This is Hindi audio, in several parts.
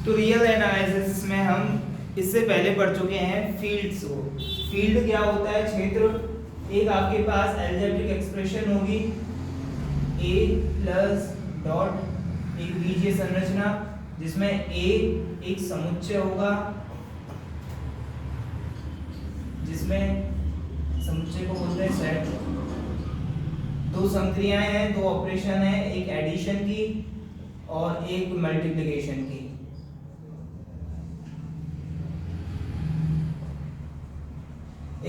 तो रियल एनालिसिस में हम इससे पहले पढ़ चुके हैं फील्ड्स को। फील्ड क्या होता है? क्षेत्र। एक आपके पास अलजेब्रिक एक्सप्रेशन होगी a प्लस डॉट एक बीजीय संरचना जिसमें a एक समुच्चय होगा, जिसमें समुच्चय को बोलते हैं सेट। दो संक्रियाएं हैं, दो ऑपरेशन है, एक एडिशन की और एक मल्टीप्लिकेशन की।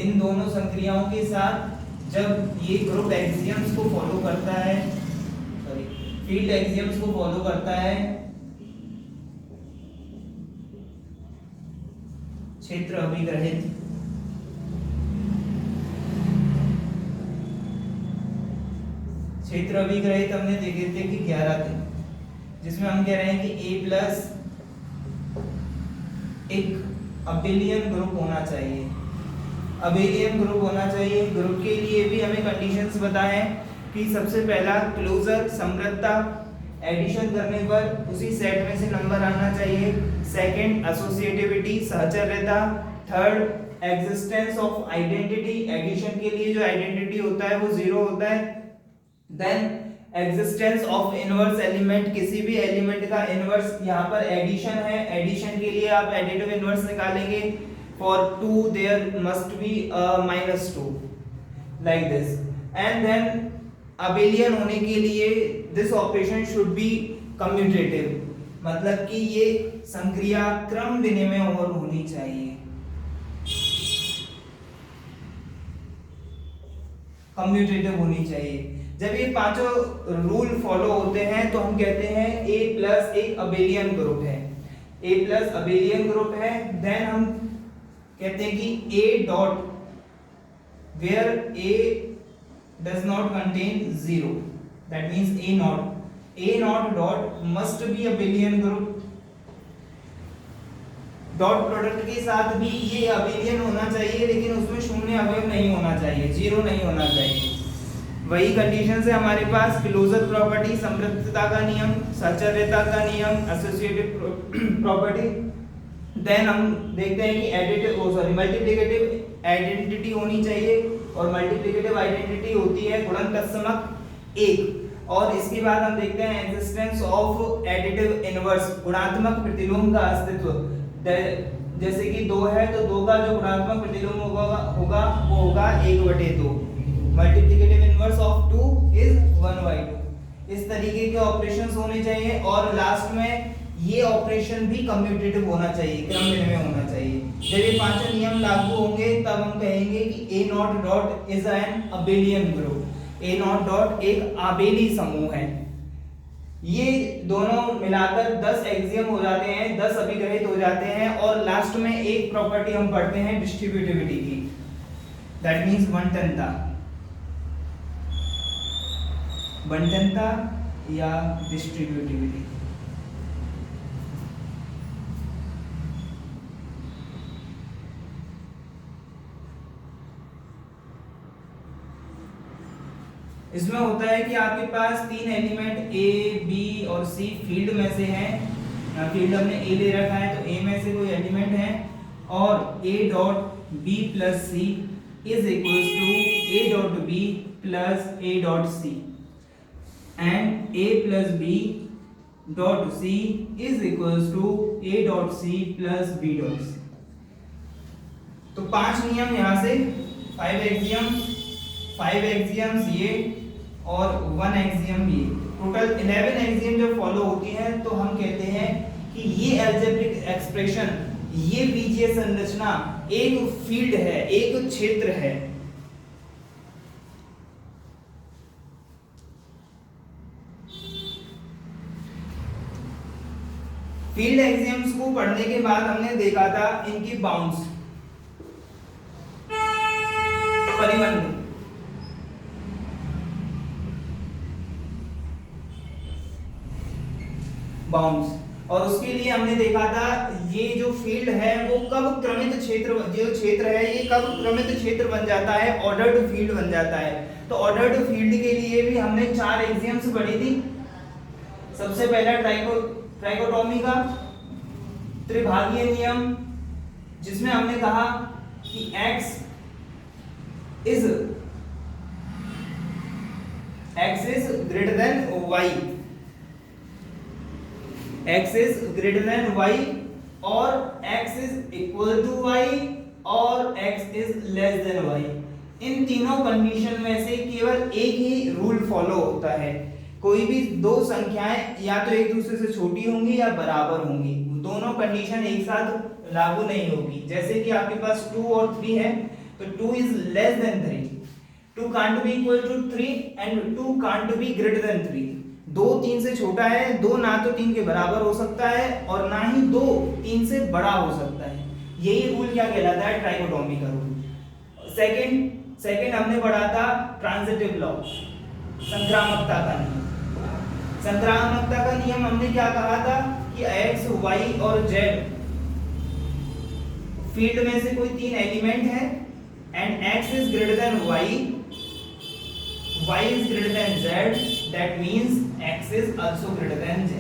इन दोनों संक्रियाओं के साथ जब ये ग्रुप एक्सियम्स को फॉलो करता है, सॉरी फील्ड एक्सियम्स को फॉलो करता है, क्षेत्र अभिग्रहित हमने देखे थे कि 11 थे, जिसमें हम कह रहे हैं कि A प्लस एक अबेलियन ग्रुप होना चाहिए। अबेलियन ग्रुप होना चाहिए। ग्रुप के लिए भी हमें कंडीशंस बताए हैं कि सबसे पहला क्लोजर समृद्धता, एडिशन करने पर उसी सेट में से नंबर आना चाहिए। सेकंड एसोसिएटिविटी, सहचर्यता। Third existence of identity, addition के लिए जो आइडेंटिटी होता है वो 0 होता है। Then existence of inverse element, किसी भी एलिमेंट का इनवर्स, यहाँ पर एडिशन है, एडिशन के लिए आप एडिटिव इनवर्स निकालेंगे। For 2 there must be a -2 like this, and then abelian होने के लिए this operation should be commutative, मतलब कि ये संक्रिया क्रम विनिमय और होनी चाहिए, कम्यूटेटिव होनी चाहिए। जब ये पांचों रूल फॉलो होते हैं तो हम कहते हैं A प्लस एक अबेलियन ग्रुप है। A प्लस अबेलियन ग्रुप है। देन हम कहते हैं कि A dot where A does not contain 0, that means A naught dot must be abelian group। Dot product के साथ भी ये अबेलियन होना चाहिए, लेकिन उसमें शून्य अवयव नहीं होना चाहिए, 0 नहीं होना चाहिए। वही कंडीशन है हमारे पास क्लोजर प्रॉपर्टी, समृद्धता का नियम, सहचर्यता का नियम, एसोसिएटिव प्रॉपर्टी। देन हम देखते हैं कि एडिटिव मल्टीप्लिकेटिव आइडेंटिटी होनी चाहिए, और मल्टीप्लिकेटिव आइडेंटिटी होती है गुणन तत्समक 1। और इसके बाद हम देखते हैं एग्जिस्टेंस ऑफ एडिटिव इनवर्स, गुणात्मक प्रतिलोम का अस्तित्व। जैसे कि 2 है तो 2 का जो गुणात्मक प्रतिलोम होगा वो होगा 1/2। Multiplicative inverse of 2 is 1/2। इस तरीके के ऑपरेशंस होने चाहिए, और लास्ट में ये ऑपरेशन भी कम्यूटेटिव होना चाहिए, क्रम विनिमय होना चाहिए। जब ये पांचों नियम लागू होंगे तब हम कहेंगे कि A not dot is an abelian group. A not dot एक आबेली समूह है। ये दोनों मिलाकर 10 एक्सियम हो जाते हैं, 10 अभिग्रहित हो जाते हैं, और लास्ट में एक प्रॉपर्टी हम पढ़ते हैं डिस्ट्रीब्यूटिविटी की, दैट मींस बंटनता या डिस्ट्रीब्यूटिविटी। इसमें होता है कि आपके पास 3 एलिमेंट A, B और C फील्ड में से हैं। फील्ड हमने A ले रखा है तो A में से कोई एलिमेंट है, और A dot B plus C is equals to A dot B plus A dot C, and A प्लस B dot C is equals to A dot C plus B dot C। तो 5 नियम यहाँ से, 5 एक्सियम्स ये और 1 एक्सियम ये, टोटल 11 एक्सियम जब फॉलो होती हैं तो हम कहते हैं कि ये अलजेब्रिक एक्सप्रेशन, ये बीजीय संरचना एक फील्ड है, एक क्षेत्र है। फील्ड एक्सियम्स को पढ़ने के बाद हमने देखा था इनकी बाउंड्स, परिबंध। बाउंड्स, और उसके लिए हमने देखा था ये जो फील्ड है वो कब क्रमित क्षेत्र, जो क्षेत्र है ये कब क्रमित क्षेत्र बन जाता है, ऑर्डर्ड फील्ड बन जाता है। तो ऑर्डर्ड फील्ड के लिए भी हमने 4 एक्सियम्स पढ़ी थी। सबसे पहला ट्राइकोटोमी का, त्रिभागीय नियम, जिसमें हमने कहा कि x is greater than y, x is greater than y और x is equal to y और x is less than y। इन तीनों कंडीशन में से केवल एक ही रूल फॉलो होता है, कोई भी दो संख्याएं या तो एक दूसरे से छोटी होंगी या बराबर होंगी, दोनों कंडीशन एक साथ लागू नहीं होगी। जैसे कि आपके पास 2 और 3 है, तो 2 is less than 3, 2 can't be equal to 3 and 2 can't be greater than 3। 2 3 से छोटा है, 2 ना तो 3 के बराबर हो सकता है और ना ही 2 3 से बड़ा हो सकता है। यही रूल क्या कहलाता है? ट्राइकोटोमी का रूल। सेकंड हमने पढ़ा था ट्रांजिटिव लॉ, संक्रामकता का नियम। संक्रामकता का नियम हमने क्या कहा था कि x, y और z फील्ड में से कोई 3 एलिमेंट है and x is greater than y, y is greater than z, that means x is also greater than z।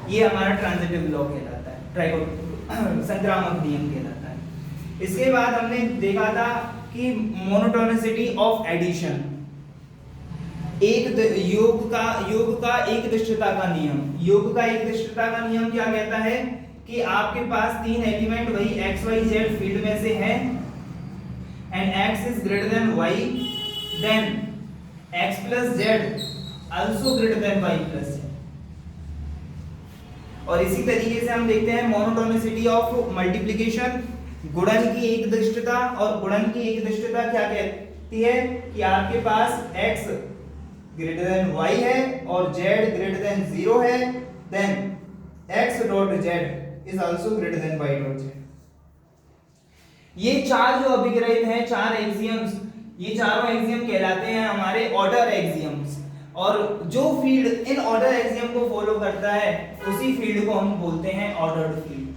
ये हमारा ट्रांजिटिव लॉ कहलाता है, संक्रामक नियम कहलाता है। इसके बाद हमने देखा था कि मोनोटोनिसिटी ऑफ एडिशन, योग का एक दृष्टता का नियम। योग का एक दृष्टता का नियम क्या कहता है कि आपके पास 3 एलिमेंट वही x, y, z फील्ड में से है and x is greater than y, then x plus z also greater than y plus z। और इसी तरीके से हम देखते हैं मोनोटोनिसिटी ऑफ मल्टीप्लिकेशन, गुणन की एक दृष्टता। और गुणन की एक दृष्टता क्या कहती है कि आपके पास x ग्रेटर देन y है और z ग्रेटर देन 0 है, then x dot z is also greater than y dot z। ये चार जो अभिग्रहित हैं, चार एक्सियम्स, ये चारों एक्सियम कहलाते हैं हमारे ऑर्डर एक्सियम्स। और जो फील्ड इन ऑर्डर एक्सियम को फॉलो करता है उसी फील्ड को हम बोलते हैं ordered field.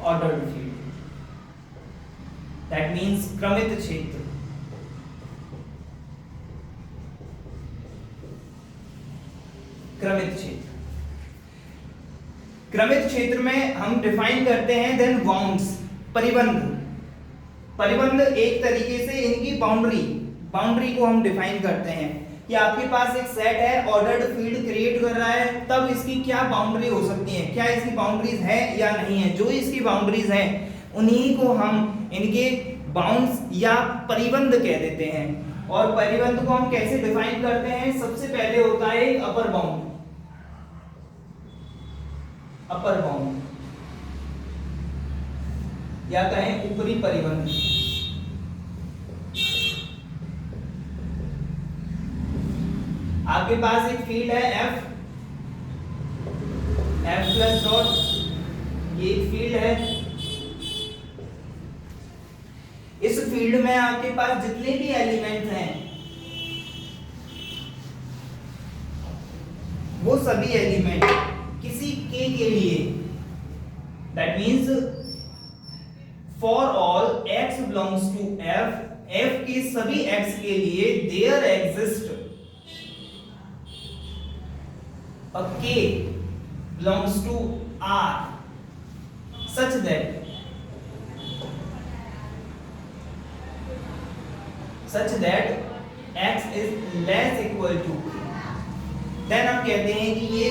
Ordered field that means क्रमित क्षेत्र। क्रमित क्षेत्र, क्रमित क्षेत्र में हम डिफाइन करते हैं देन बाउंड्स, परिबंध। परिबंध एक तरीके से इनकी बाउंड्री को हम डिफाइन करते हैं कि आपके पास एक सेट है, ऑर्डर्ड फील्ड क्रिएट कर रहा है, तब इसकी क्या बाउंड्री हो सकती है, क्या इसकी बाउंड्रीज है या नहीं है। जो इसकी बाउंड्रीज हैं उन्हीं को हम इनके बाउंड्स या परिबंध कह देते हैं। और परिबंध को हम कैसे डिफाइन करते हैं? सबसे पहले होता है एक अपर बाउंड, अपर बाउंड या कहें ऊपरी परिबंध। आपके पास एक फील्ड है f प्लस डॉट, ये एक फील्ड है। इस फील्ड में आपके पास जितने भी एलिमेंट्स हैं वो सभी एलिमेंट किसी k के लिए, that means for all x belongs to f, f के सभी x के लिए there exist a k belongs to R such that x is less equal to k। Then हम कहते हैं कि ये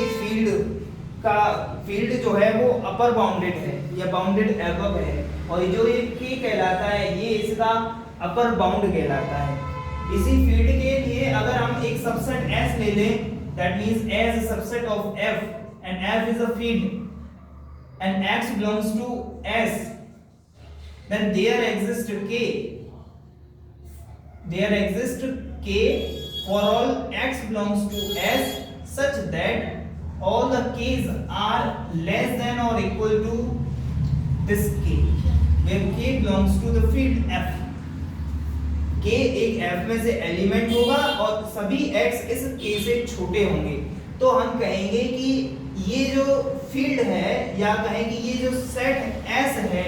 फील्ड जो है वो अपर बाउंडेड है या बाउंडेड एबव है, और जो ये k कहलाता है ये इसका अपर बाउंड कहलाता है। इसी फील्ड के लिए अगर हम एक सबसेट S ले लें, that means as a subset of f and f is a field and x belongs to S, then there exists k for all x belongs to S such that all the k's are less than or equal to this k, where k belongs to the field f। k एक f में से एलिमेंट होगा और सभी x इस k से छोटे होंगे, तो हम कहेंगे कि ये जो फील्ड है या कहें कि ये जो सेट S है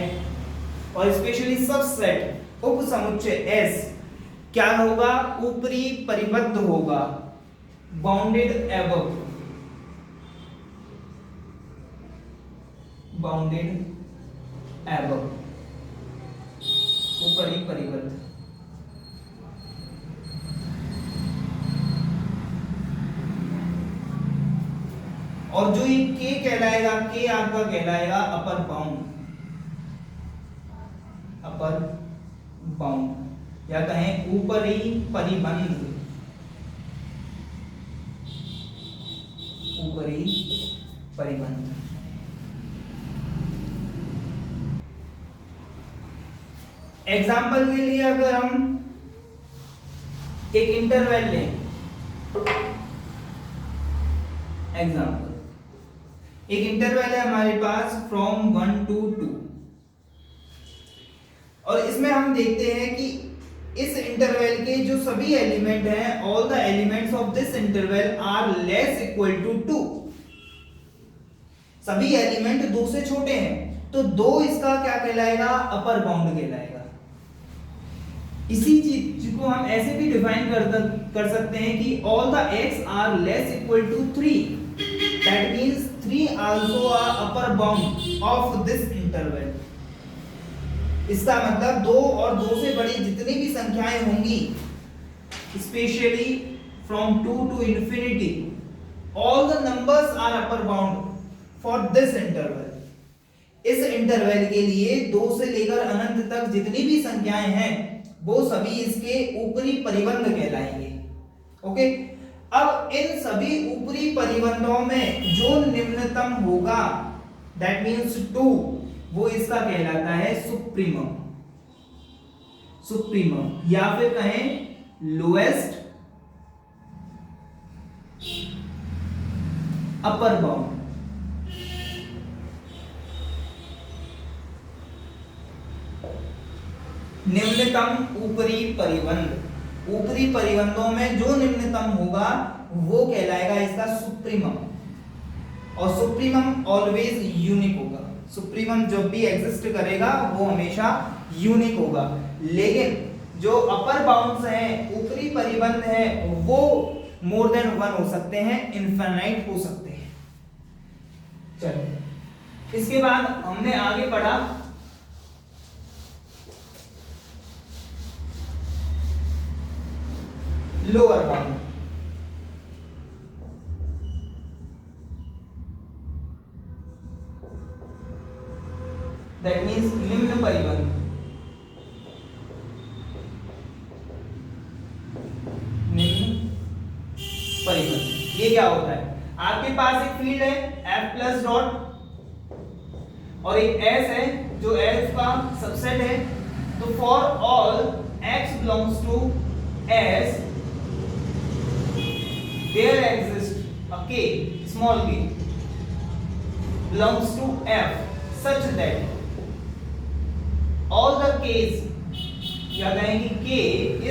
और स्पेशली सबसेट उपसमुच्चय S क्या होगा? ऊपरी परिबद्ध होगा, बाउंडेड एबव। बाउंडेड एबव, ऊपरी परिबद्ध। और जो ये के कहलाएगा, के आपका कहलाएगा अपर बाउंड, अपर बाउंड, या कहें ऊपरी परिबंध, ऊपरी परिबंध। एग्जाम्पल के लिए अगर हम एक इंटरवल लें, एग्जाम्पल, एक इंटरवल है हमारे पास फ्रॉम 1 to 2, और इसमें हम देखते हैं कि इस इंटरवल के जो सभी एलिमेंट हैं, all the elements of this interval are less equal to 2। सभी एलिमेंट 2 से छोटे हैं, तो 2 इसका क्या कहलाएगा, अपर बाउंड कहलाएगा। इसी चीज को हम ऐसे भी डिफाइन कर सकते हैं कि all the x are less equal to 3, that means 3 also are upper bound of this interval. इसका मतलब 2 और 2 से बड़ी जितनी भी संख्याएं होंगी, specially from 2 to infinity, all the numbers are upper bound for this interval। इस इंटरवल के लिए 2 से लेकर अनंत तक जितनी भी संख्याएं हैं, वो सभी इसके ऊपरी परिबंध कहलाएंगे। ओके, अब इन सभी ऊपरी परिबंधों में जो निम्नतम होगा, दैट मींस 2, वो इसका कहलाता है सुप्रीमम, सुप्रीमम, या फिर कहें लोएस्ट अपर बाउंड। निम्नतम ऊपरी परिबंध, ऊपरी परिबंधों में जो निम्नतम होगा वो कहलाएगा इसका सुप्रीमम, और सुप्रीमम ऑलवेज यूनिक होगा। सुप्रीमम जब भी एग्जिस्ट करेगा वो हमेशा यूनिक होगा, लेकिन जो अपर बाउंड्स हैं, ऊपरी परिबंध हैं, वो मोर देन 1 हो सकते हैं, इनफिनाइट हो सकते हैं। चलो, इसके बाद हमने आगे पढ़ा लोअर बाउंड। दैट मींस निम्न परिबंध। निम्न परिबंध ये क्या होता है? आपके पास एक फील्ड है F प्लस डॉट, और एक S है जो F का सबसेट है। तो for all x belongs to S, there exists a k, small k, belongs to F such that all the k's, या कहेंगे k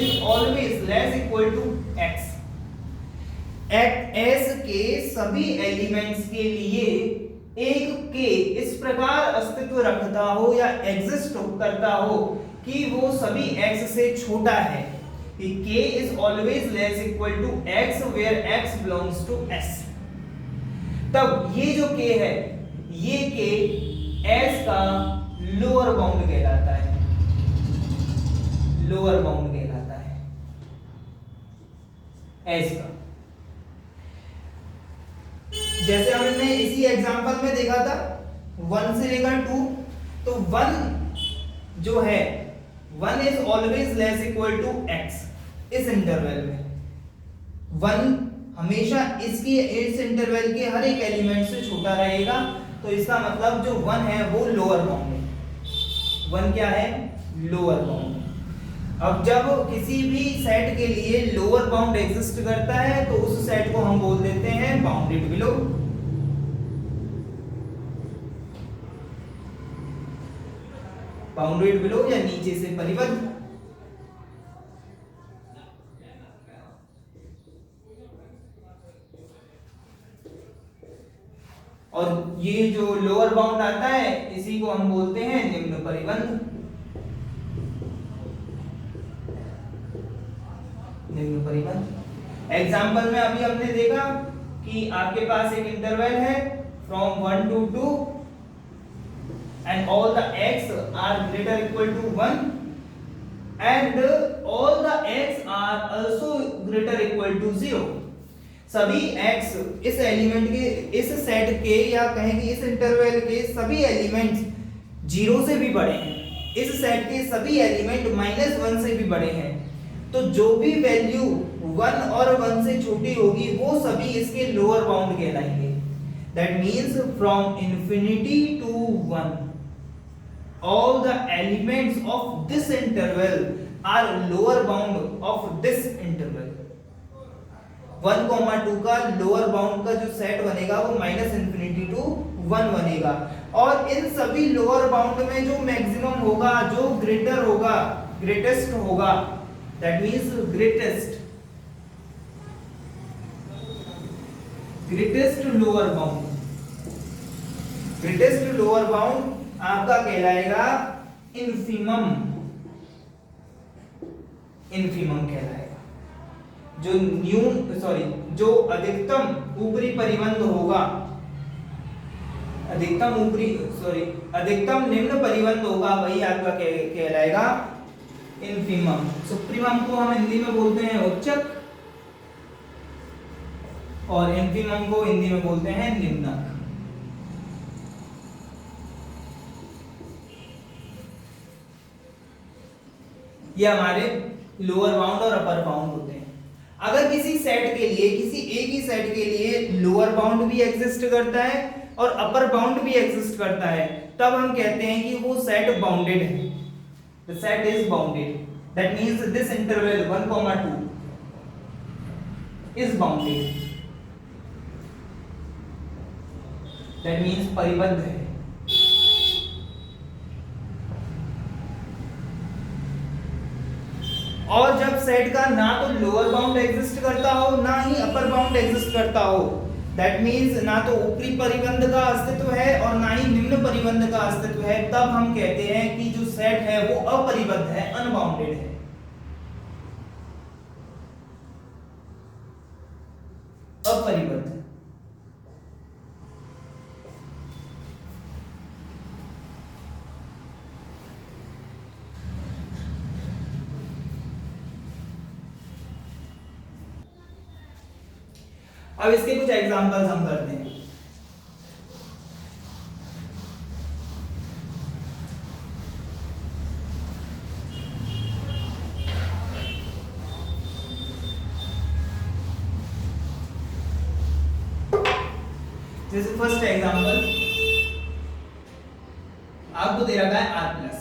is always less equal to x। S के सभी एलिमेंट्स के लिए एक k इस प्रकार अस्तित्व रखता हो या एग्जिस्ट करता हो कि वो सभी x से छोटा है, कि k is always less equal to x where x belongs to s। तब ये जो k है, ये k s का लोअर बाउंड कहलाता है, लोअर बाउंड कहलाता है s का। जैसे हमने इसी एग्जांपल में देखा था 1 से लेकर 2, तो 1 जो है 1 is always less equal to x। इस इंटरवल में 1 हमेशा इस इंटरवल के हर एक एलिमेंट से छोटा रहेगा, तो इसका मतलब जो 1 है वो लोअर बाउंड है। 1 क्या है? Lower bound. अब जब किसी भी सेट के लिए लोअर बाउंड एग्जिस्ट करता है तो उस सेट को हम बोल देते हैं बाउंडेड बिलो। बाउंडेड बिलो या नीचे से परिबद्ध। और ये जो लोअर बाउंड आता है इसी को हम बोलते हैं निम्न परिबंध। निम्न परिबंध। एग्जाम्पल में अभी हमने देखा कि आपके पास एक इंटरवल है from 1 to 2, and all the x are greater equal to 1 and all the x are also greater equal to 0, सभी x इस एलिमेंट के, इस सेट के या कहेंगे इस इंटरवल के सभी एलिमेंट्स 0 से भी बड़े हैं, इस सेट के सभी एलिमेंट -1 से भी बड़े हैं, तो जो भी वैल्यू 1 और 1 से छोटी होगी वो सभी इसके लोअर बाउंड कहलाएंगे। That means from infinity to 1 all the elements of this interval are lower bound of this interval। 1, 2 का लोअर बाउंड का जो सेट बनेगा वो -∞ टू 1 बनेगा, और इन सभी लोअर बाउंड में जो मैक्सिमम होगा, जो ग्रेटर होगा, ग्रेटेस्ट होगा, that means greatest lower bound आपका कहलाएगा इन्फिमम कहलाएगा। जो अधिकतम ऊपरी परिबंध होगा, अधिकतम निम्न परिबंध होगा, वही आपका कहलाएगा इन्फिमम। सुप्रीमम को हम हिंदी में बोलते हैं उच्चक और इन्फिमम को हिंदी में बोलते हैं निम्नक। ये हमारे लोअर बाउंड और अपर बाउंड होते हैं। अगर किसी सेट के लिए, किसी एक ही सेट के लिए लोअर बाउंड भी एग्जिस्ट करता है और अपर बाउंड भी एग्जिस्ट करता है, तब हम कहते हैं कि वो सेट बाउंडेड है। The set is bounded, that means this interval 1, 2 is bounded, that means परिबद्ध है। और जब सेट का ना तो लोअर बाउंड एग्जिस्ट करता हो ना ही अपर बाउंड एग्जिस्ट करता हो, दैट मींस ना तो ऊपरी परिबंध का अस्तित्व है और ना ही निम्न परिबंध का अस्तित्व है, तब हम कहते हैं कि जो सेट है वो अपरिबद्ध है, अनबाउंडेड है। अपरिबद्ध। अब इसके कुछ एग्जांपल्स हम करते हैं। जैसे फर्स्ट एग्जांपल आपको दे रखा है R plus.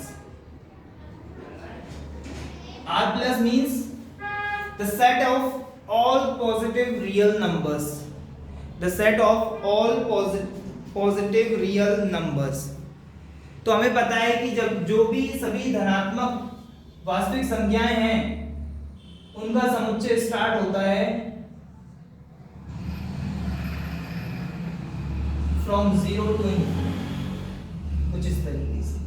R plus means the set of all positive real numbers, the set of all positive real numbers। तो हमें पता है कि जब जो भी सभी धनात्मक वास्तविक संख्याएं हैं उनका समुच्चय स्टार्ट होता है फ्रॉम 0 to infinity, कुछ इस तरीके से।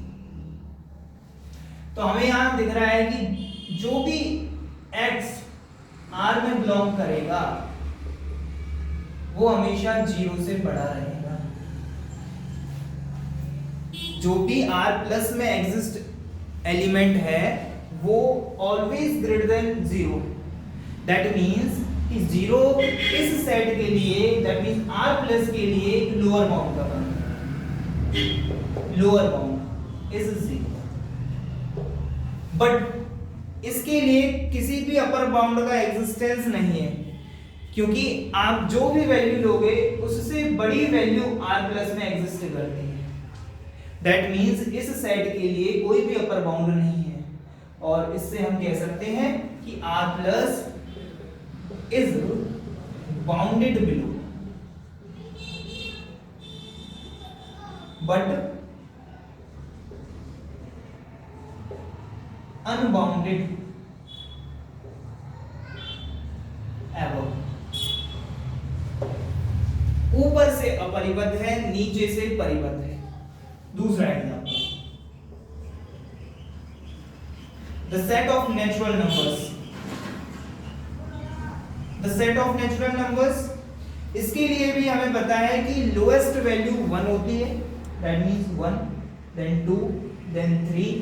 तो हमें यहां दिख रहा है कि जो भी x R में बिलोंग करेगा वो हमेशा 0 से बड़ा रहेगा। जो भी R प्लस में एग्जिस्ट एलिमेंट है वो always greater than 0। That means कि 0 इस सेट के लिए, दैट मींस R प्लस के लिए लोअर बाउंड का लोअर बाउंड इज 0, बट इसके लिए किसी भी अपर बाउंड का एग्जिस्टेंस नहीं है, क्योंकि आप जो भी वैल्यू लोगे उससे बड़ी वैल्यू R प्लस में एग्जिस्ट करती है। दैट मींस इस सेट के लिए कोई भी अपर बाउंड नहीं है, और इससे हम कह सकते हैं कि R plus is bounded below, but unbounded above. ऊपर से अपरिबद्ध है, नीचे से परिबद्ध है। दूसरा example, the set of natural numbers. The set of natural numbers, इसके लिए भी हमें पता है कि लोएस्ट वैल्यू 1 होती है, that means 1, then 2, then 3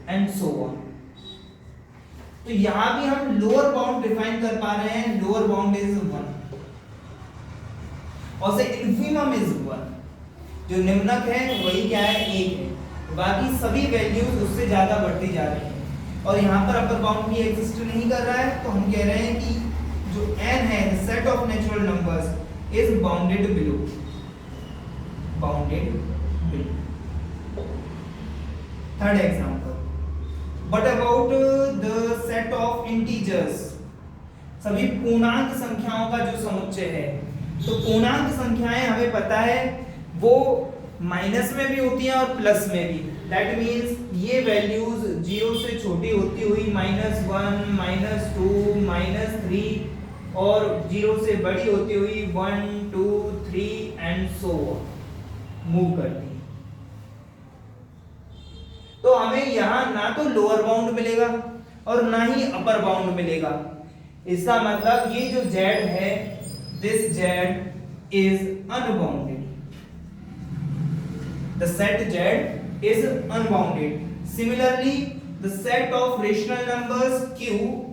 and so on. तो यहां भी हम लोअर बाउंड डिफाइन कर पा रहे हैं, लोअर बाउंड इज 1 और से इन्फिमम इज 1, जो निम्नक है वही क्या है 1 है, बाकी सभी वैल्यूज उससे ज्यादा बढ़ती जा रही हैं और यहाँ पर अपर बाउंड भी एग्जिस्ट नहीं कर रहा है, तो हम कह रहे हैं कि जो n है set of natural numbers is bounded below, bounded below. Third example, what about the set of integers, सभी पूर्णांक संख्याओं का जो समुच्चय है, तो पूर्णांक संख्याएं हमें पता है वो माइनस में भी होती हैं और प्लस में भी, दैट मीन्स ये वैल्यूज 0 से छोटी होती हुई -1, -2, -3 और 0 से बड़ी होती हुई 1, 2, 3 एंड सो मूव करती है। तो हमें यहाँ ना तो लोअर बाउंड मिलेगा और ना ही अपर बाउंड मिलेगा। इसका मतलब ये जो z है, this z is unbounded. The set z is unbounded. Similarly, the set of rational numbers q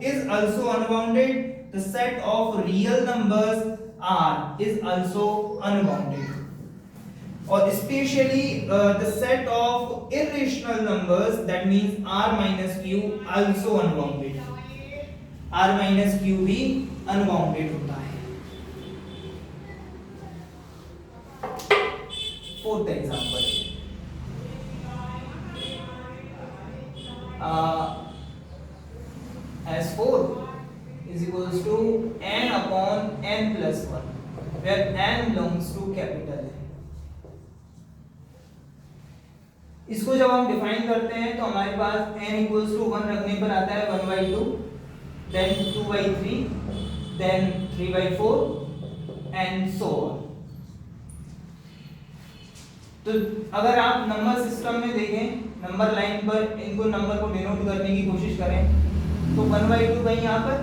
is also unbounded. The set of real numbers r is also unbounded. और especially the set of irrational numbers, that means r minus q, also unbounded. r minus q भी unbounded होता है। Fourth example, S4 is equals to n upon n plus 1, where n belongs to capital है। इसको जब हम डिफाइन करते हैं तो हमारे पास n equals to 1 रखने पर आता है 1/2, then 2/3, then 3/4 and so on। तो अगर आप नंबर सिस्टम में देखें, नंबर लाइन पर इनको नंबर को डिनोट करने की कोशिश करें तो 1/2 कहीं यहाँ पर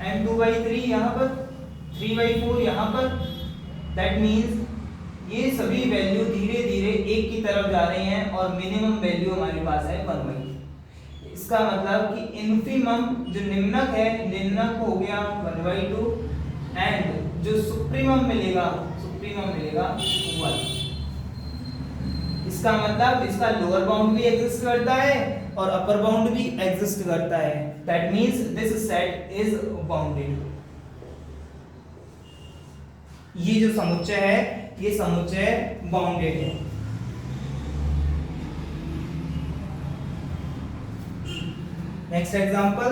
एंड 2/3 यहाँ पर, 3/4 यहाँ पर, दैट मीन्स ये सभी वैल्यू धीरे धीरे एक की तरफ जा रही हैं और मिनिमम वैल्यू हमारे पास है 1/2। इसका मतलब कि इन्फिमम जो निम्नक है, निम्नक हो गया 1/2 एंड जो सुप्रीमम मिलेगा 1। इसका मतलब इसका लोअर बाउंड भी एग्जिस्ट करता है और अपर बाउंड भी एग्जिस्ट करता है, that means this set is bounded. ये जो समुच्चय है, ये समुच्चय बाउंडेड है। Next example,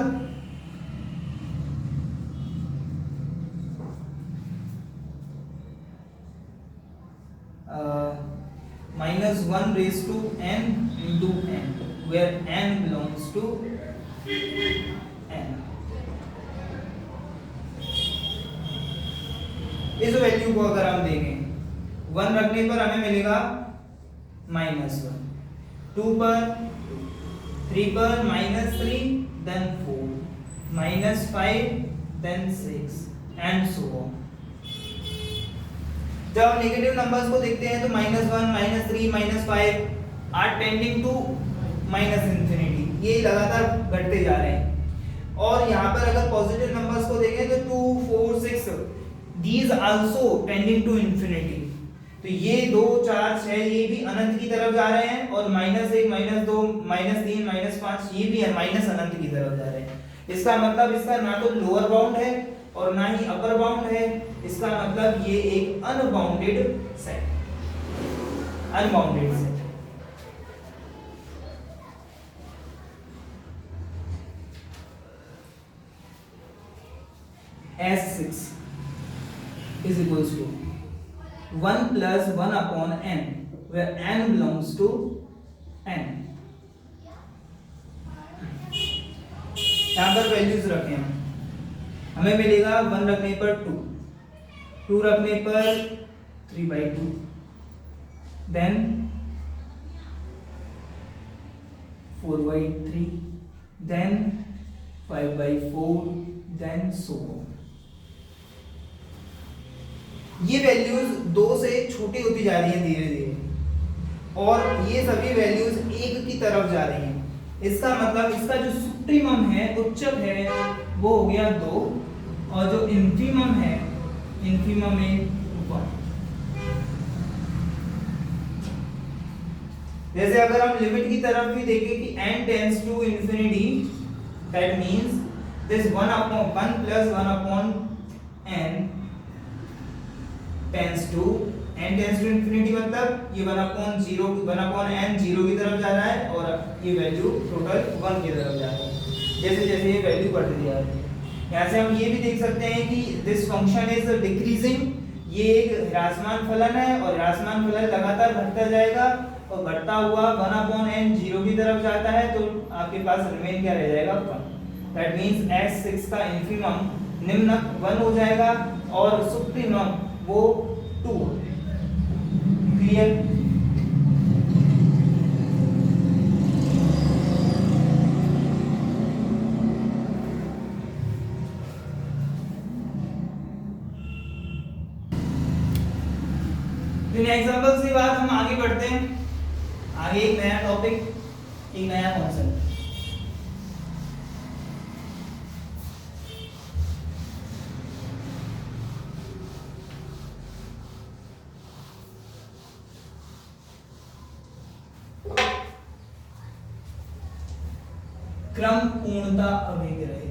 -1 raised to n into n, where n belongs to n। इस वैल्यू को अगर हम देखें, 1 रखने पर हमें मिलेगा -1, 2 पर, 3 पर -3, then 4, -5, then 6 and so on। जब हम नेगेटिव नंबर्स को देखते हैं तो -1, -3, -5 आर टेंडिंग टू -इंफिनिटी, ये लगातार घटते जा रहे हैं। और यहाँ पर अगर पॉजिटिव नंबर्स को देखें तो 2, 4, 6 these also tending to infinity. तो ये 2, 4, 6 ये भी अनंत की तरफ जा रहे हैं और -1, -2, -3, -5 ये भी माइनस अनंत की तरफ जा रहे हैं। इसका मतलब इसका ना तो लोअर बाउंड है और ना ही अपर बाउंड है। इसका मतलब ये एक unbounded set, unbounded set. S6 is equals to 1 plus 1 upon n, where n belongs to n। यहाँ पर वैल्यूज रखें हम, हमें मिलेगा 1 रखने पर 2, 2 रखने पर 3/2, then 4/3, then 5/4, then so on। ये वैल्यूज 2 से छोटी होती जा रही है धीरे धीरे और ये सभी वैल्यूज 1 की तरफ जा रही हैं। इसका मतलब इसका जो सुप्रीमम है, उच्चक है, वो हो गया 2 और जो इन्फीमम है, इन्फीमम है 1। जैसे अगर हम लिमिट की तरफ भी देखें कि n tends to infinity, that means this 1 plus 1 upon n tends to infinity, मतलब ये 1 upon n 0 की तरफ जा रहा है और ये वैल्यू टोटल 1 की तरफ जा रहा है। जैसे जैसे ये वैल्यू बढ़ती जा रही है, यहाँ से हम ये भी देख सकते हैं कि दिस फंक्शन इज डिक्रीजिंग, ये एक ह्रासमान फलन है और ह्रासमान फलन लगातार घटता जाएगा और घटता हुआ 1 upon n 0 की तरफ जाता है, तो आपके पास रिमेन क्या रह जाएगा 1। दैट मींस S6 का इन्फीमम निम्नक 1 हो जाएगा और सुप्रीमम वो 2। क्लियर? इन एग्जांपल्स के बाद हम आगे बढ़ते हैं। आगे एक नया टॉपिक, एक नया कॉन्सेप्ट। क्रम पूर्णता अभिग्रहित।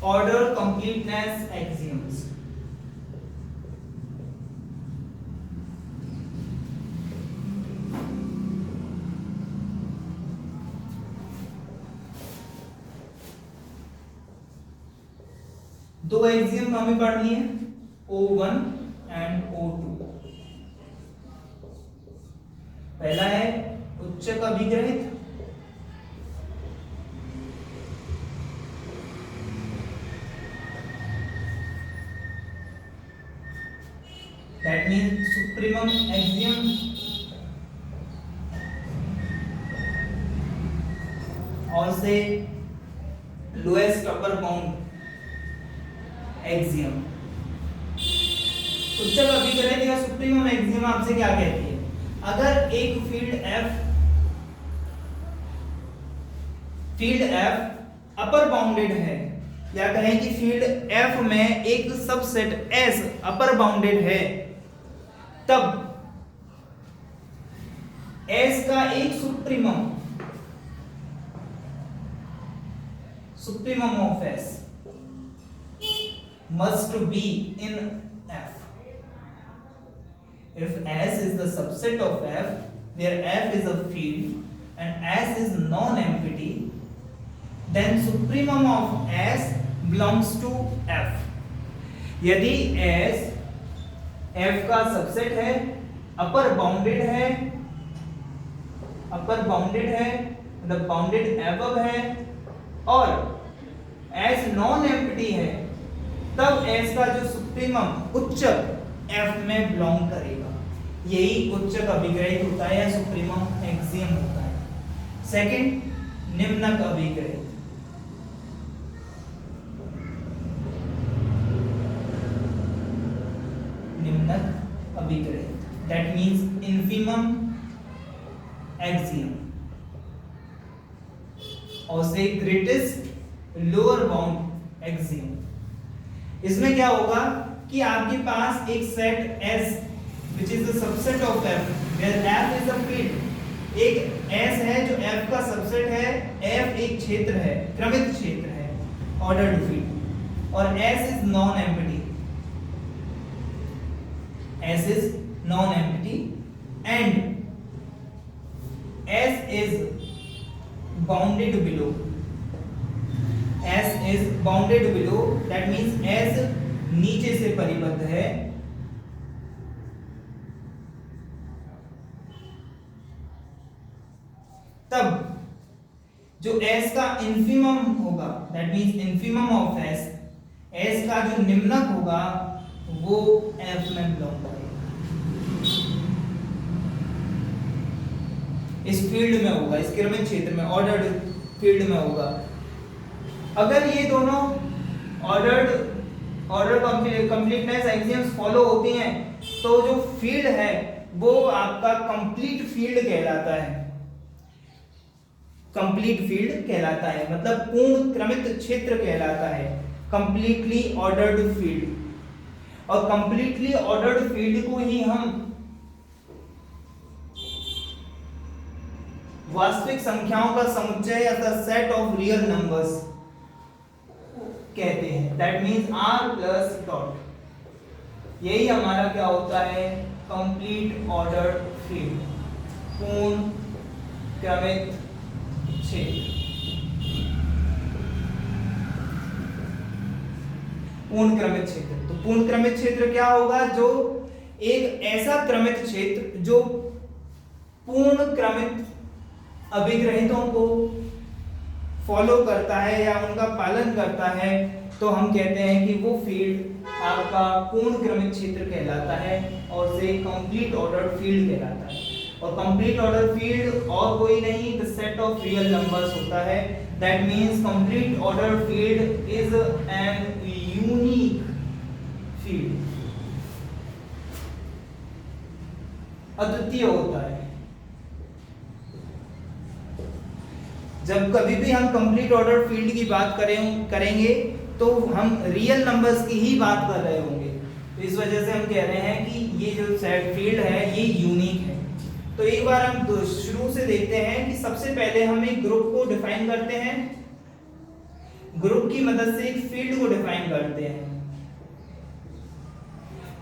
Order completeness axioms. दो एक्सियम हमें पढ़नी है, O1 एंड O2। पहला है उच्चक अभिग्रहित, that means supremum axiom, और से लोएस्ट अपर बाउंड एक्सियम। उच्चक अभिग्रहित या सुप्रीमम एक्सियम आपसे क्या कहती है? अगर एक फील्ड F अपर बाउंडेड है, या कहें कि फील्ड F में एक सबसेट S अपर बाउंडेड है, तब S का एक supremum of S must be in F. If S is the subset of F, where F is a field and S is non-empty, then supremum of S belongs to F. यदि S F का सबसेट है, अपर बाउंडेड है, मतलब बाउंडेड एबव है, और S नॉन एम्प्टी है, तब S का जो सुप्रीमम उच्चक F में बिलोंग करेगा। यही उच्चक अभिग्रहित होता है या सुप्रीमम एक्सियम होता है। Second, निम्नक अभिग्रहित। निम्नक अभिग्रहित, that means infimum axiom, और से greatest lower bound axiom। इसमें क्या होगा कि आपके पास एक set S which is the subset of F, where F is a field। एक S है जो F का सबसेट है, F एक क्षेत्र है, क्रमित क्षेत्र है, ordered field, और S is non-empty, S is non-empty, and S is bounded below, S is bounded below, that means S नीचे से परिबद्ध है, तब जो S का इन्फीमम होगा, that means infimum of S, S का जो निम्नक होगा वो F में बिलोंग करेगा। इस फील्ड में होगा, इस क्रमित क्षेत्र में, ऑर्डर्ड फील्ड में होगा। अगर ये दोनों ऑर्डर कंप्लीटनेस एक्सियम्स फॉलो होती हैं तो जो फील्ड है वो आपका कंप्लीट फील्ड कहलाता है। कंप्लीट फील्ड कहलाता है, मतलब पूर्ण क्रमित क्षेत्र कहलाता है, कंप्लीटली ऑर्डर्ड फील्ड। और कंप्लीटली ऑर्डर्ड फील्ड को ही हम वास्तविक संख्याओं का समुच्चय या सेट ऑफ रियल नंबर्स कहते हैं। That means r plus dot, यही हमारा क्या होता है, कंप्लीट ऑर्डर्ड फील्ड, पूर्ण क्रमित क्षेत्र। पूर्ण क्रमित क्षेत्र, तो पूर्ण क्रमित क्षेत्र क्या होगा, जो एक ऐसा क्रमित क्षेत्र जो पूर्ण क्रमित अभिग्रहितों को फॉलो करता है या उनका पालन करता है, तो हम कहते हैं कि वो फील्ड आपका पूर्ण क्रमित क्षेत्र कहलाता है और से कंप्लीट ऑर्डर्ड फील्ड कहलाता है। और कंप्लीट ऑर्डर फील्ड और कोई नहीं, the set of real numbers होता है। That means complete order field is an unique field, अद्वितीय होता है। जब कभी भी हम कंप्लीट ऑर्डर फील्ड की बात करेंगे तो हम रियल नंबर्स की ही बात कर रहे होंगे, तो इस वजह से हम कह रहे हैं कि ये जो सेट फील्ड है ये यूनिक है। तो एक बार हम शुरू से देखते हैं कि सबसे पहले हम एक ग्रुप को डिफाइन करते हैं, ग्रुप की मदद से एक फील्ड को डिफाइन करते हैं।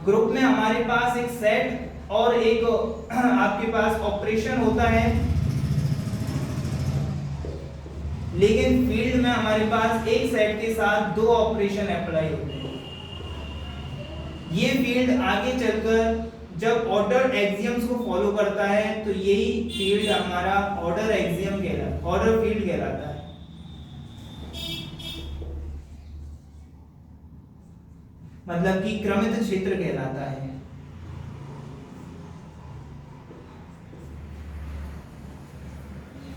ग्रुप में हमारे पास एक सेट और एक आपके पास ऑपरेशन होता है, लेकिन फील्ड में हमारे पास एक सेट के साथ दो ऑपरेशन अप्लाई होते हैं। ये फील्ड आगे चलकर जब ऑर्डर एक्सियम्स को फॉलो करता है तो यही फील्ड हमारा ऑर्डर एक्सियम कहलाता, ऑर्डर फील्ड कहलाता है। मतलब कि क्रमित क्षेत्र कहलाता है।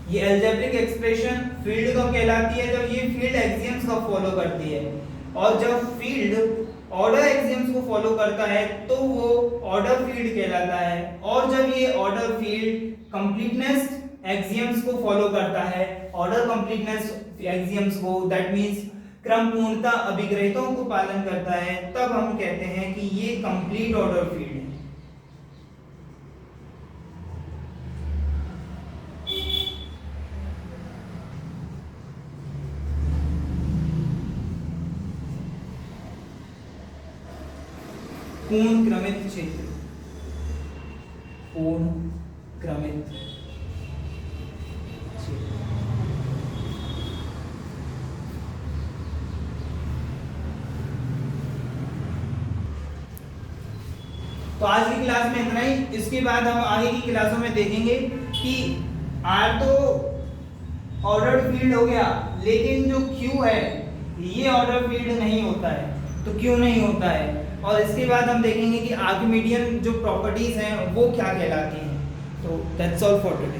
ये अलजेब्रिक एक्सप्रेशन फील्ड को कहलाती है जब ये फील्ड एक्सियम्स को फॉलो करती है, और जब फील्ड ऑर्डर एक्सियम्स को फॉलो करता है तो वो ऑर्डर फील्ड कहलाता है। और जब ये ऑर्डर फील्ड कंप्लीटनेस एक्सियम्स को फॉलो करता है, ऑर्डर कंप्लीटनेस एक्सियम्स को, दैट मींस क्रम पूर्णता अभिग्रहितों को पालन करता है, तब हम कहते हैं कि ये कंप्लीट ऑर्डर फील्ड है। पूर्ण क्रमित क्षेत्र, पूर्ण क्रमित क्षेत्र। तो आज की क्लास में इतना ही। इसके बाद हम आगे की क्लासों में देखेंगे कि R तो ऑर्डर्ड फील्ड हो गया, लेकिन जो Q है ये ऑर्डर फील्ड नहीं होता है। तो क्यों नहीं होता है, और इसके बाद हम देखेंगे कि आर्किमिडियन जो प्रॉपर्टीज हैं वो क्या कहलाती हैं। तो दैट्स ऑल फॉर टुडे।